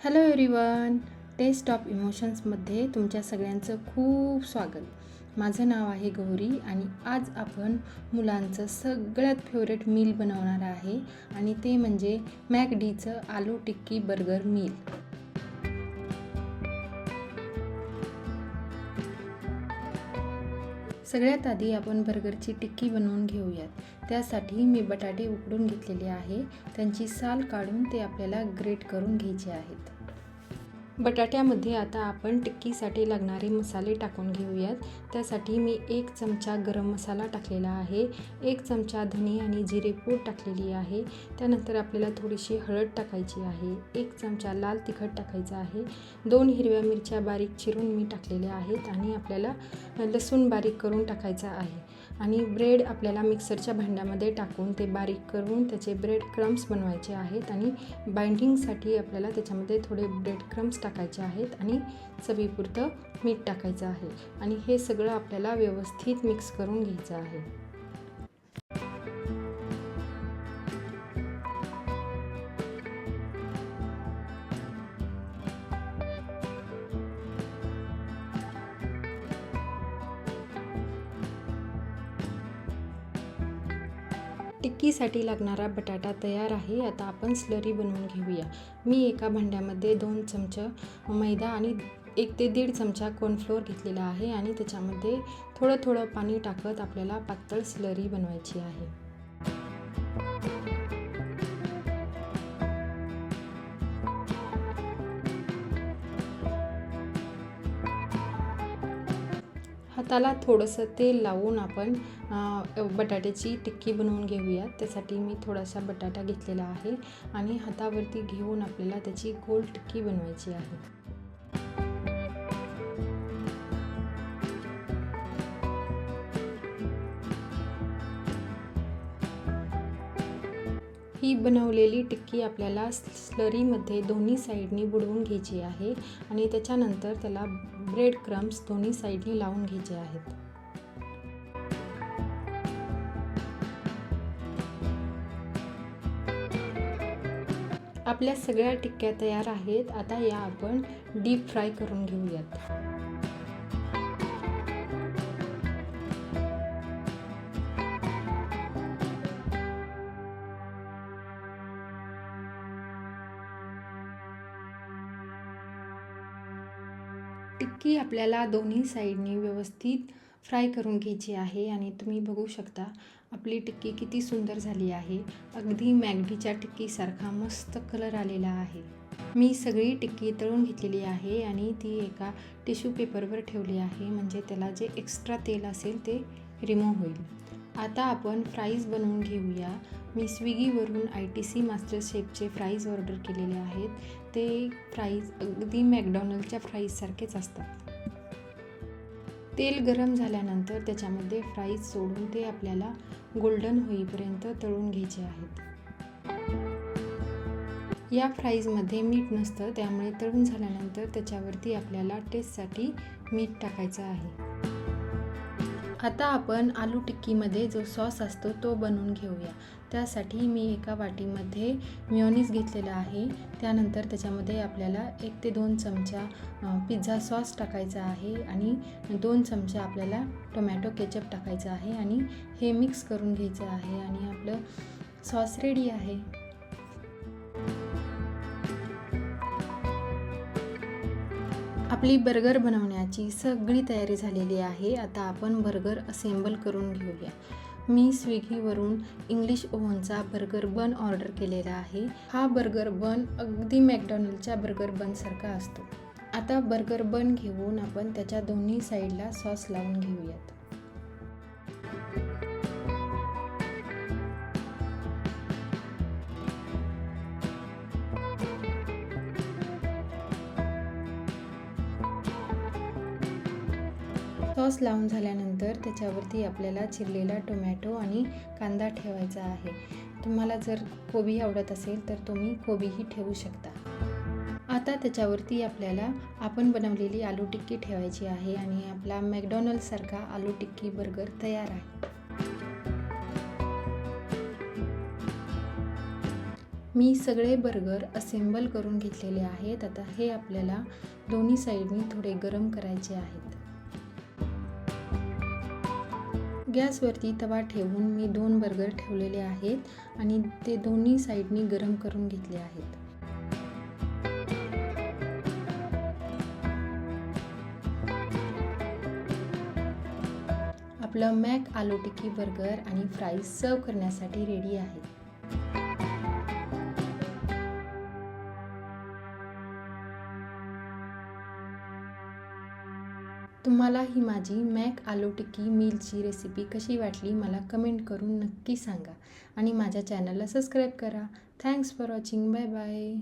Hello everyone, taste of इमोशन्समध्ये तुमच्या सगळ्यांचं खूप स्वागत. माझं नाव आहे गौरी आणि आज आपण मुलांचं सगळ्यात फेवरेट मील बनवणार आहे आणि ते म्हणजे मॅकडीचं आलू टिक्की बर्गर मील. सगळ्यात आधी आपण बर्गरची टिक्की बनवून घेऊयात. त्यासाठी मी बटाटे उकडून घेतलेले आहे. त्यांची साल काढून ते आपल्याला ग्रेट करून घ्यायचे आहेत. बटाट्यामध्ये आता आपण टिक्कीसाठी लागणारे मसाले टाकून घेऊयात. त्यासाठी मी 1 चमचा गरम मसाला टाकलेला आहे, 1 चमचा धने आणि जिरे पूड टाकलेली आहे. त्यानंतर आपल्याला थोडीशी हळद टाकायची आहे, 1 चमचा लाल तिखट टाकायचं आहे, 2 हिरव्या मिरच्या बारीक चिरून मी टाकलेल्या आहेत आणि आपल्याला लसूण बारीक करून टाकायचा आहे. आणि ब्रेड आपल्याला मिक्सरच्या भांड्यामध्ये टाकून ते बारीक करून त्याचे ब्रेड क्रम्स बनवायचे आहेत आणि बाइंडिंगसाठी आपल्याला त्याच्यामध्ये थोडे ब्रेड क्रम्स टाकायचे आहेत आणि चवीपुरतं मीठ टाकायचं आहे आणि हे सगळं आपल्याला व्यवस्थित मिक्स करून घ्यायचं आहे. टिक्कीसाठी लागणारा बटाटा तयार आहे. आता आपण स्लरी बनवून घेऊया. मी एका भांड्यामध्ये 2 चमचे मैदा आणि 1 ते 1.5 चमचा कॉर्नफ्लोअर घेतलेला आहे आणि त्याच्यामध्ये थोडं थोडं पाणी टाकत आपल्याला पातळ स्लरी बनवायची आहे. हाताला थोडंसं तेल लावून आपण बटाट्याची टिक्की बनवून घेऊया. त्यासाठी मी थोडासा बटाटा घेतलेला आहे आणि हातावरती घेऊन आपल्याला त्याची गोल टिक्की बनवायची आहे. ही बनवलेली टिक्की आपल्याला स्लरीमध्ये दोन्ही साईडनी बुडवून घ्यायची आहे आणि त्याच्यानंतर त्याला ब्रेड क्रम्स दोन्ही साईडनी लावून घ्यायचे आहेत. आपल्या सगळ्या टिक्क्या तयार आहेत. आता या आपण डीप फ्राय करून घेऊयात. टिक्की आपल्याला दोन्ही साईडनी व्यवस्थित फ्राय करून घ्यायची आहे आणि तुम्ही बघू शकता आपली टिक्की किती सुंदर झाली आहे. अगदी मॅकडीच्या टिक्कीसारखा मस्त कलर आलेला आहे. मी सगळी टिक्की तळून घेतलेली आहे आणि ती एका टिश्यू पेपरवर ठेवली आहे, म्हणजे त्याला जे एक्स्ट्रा तेल असेल ते रिमूव्ह होईल. आता आपण फ्राईज बनवून घेऊया. मी स्विगीवरून ITC मास्टर शेफचे फ्राईज ऑर्डर केलेले आहेत. ते फ्राईज अगदी मॅकडॉनल्डच्या फ्राईजसारखेच असतात. तेल गरम झाल्यानंतर त्याच्यामध्ये फ्राईज सोडून ते आपल्याला गोल्डन होईपर्यंत तळून घ्यायचे आहेत. या फ्राईजमध्ये मीठ नसतं, त्यामुळे तळून झाल्यानंतर त्याच्यावरती आपल्याला टेस्टसाठी मीठ टाकायचं आहे. आता आपण आलू टिक्कीमध्ये जो सॉस असतो तो बनवून घेऊया. त्यासाठी मी एका वाटीमध्ये मेयोनीज घेतलेला आहे. त्यानंतर त्याच्यामध्ये आपल्याला 1 ते 2 चमचा पिझ्झा सॉस टाकायचा आहे आणि 2 चमचे आपल्याला टोमॅटो केचप टाकायचं आहे आणि हे मिक्स करून घ्यायचं आहे आणि आपलं सॉस रेडी आहे. आपली बर्गर बनवण्याची सगळी तयारी झालेली आहे. आता आपण बर्गर असेंबल करून घेऊया. मी स्विगीवरून इंग्लिश ओव्हनचा बर्गर बन ऑर्डर केलेला आहे. हा बर्गर बन अगदी मॅकडॉनल्डच्या बर्गर बनसारखा असतो. आता बर्गर बन घेऊन आपण त्याच्या दोन्ही साईडला सॉस लावून घेऊयात. सॉस लावून झाल्यानंतर त्याच्यावरती आपल्याला चिरलेला टोमॅटो आणि कांदा ठेवायचा आहे. तुम्हाला जर कोबी आवडत असेल तर तुम्ही कोबीही ठेवू शकता. आता त्याच्यावरती आपल्याला आपण बनवलेली आलू टिक्की ठेवायची आहे आणि आपला मॅकडॉनल्डसारखा आलू टिक्की बर्गर तयार आहे. मी सगळे बर्गर असेंबल करून घेतलेले आहेत. आता हे आपल्याला दोन्ही साईडनी थोडे गरम करायचे आहेत. गॅसवरती तवा ठेवून मी 2 बर्गर ठेवलेले आहेत आणि ते दोन्ही साईडनी गरम करून घेतले आहेत. आपलं मॅक आलू टिक्की बर्गर आणि फ्राईज सर्व करण्यासाठी रेडी आहे. तुम्हाला ही माझी मॅक आलू टिक्की मीलची रेसिपी कशी वाटली मला कमेंट करून नक्की सांगा आणि माझ्या चॅनलला सबस्क्राईब करा. Thanks for watching. Bye bye.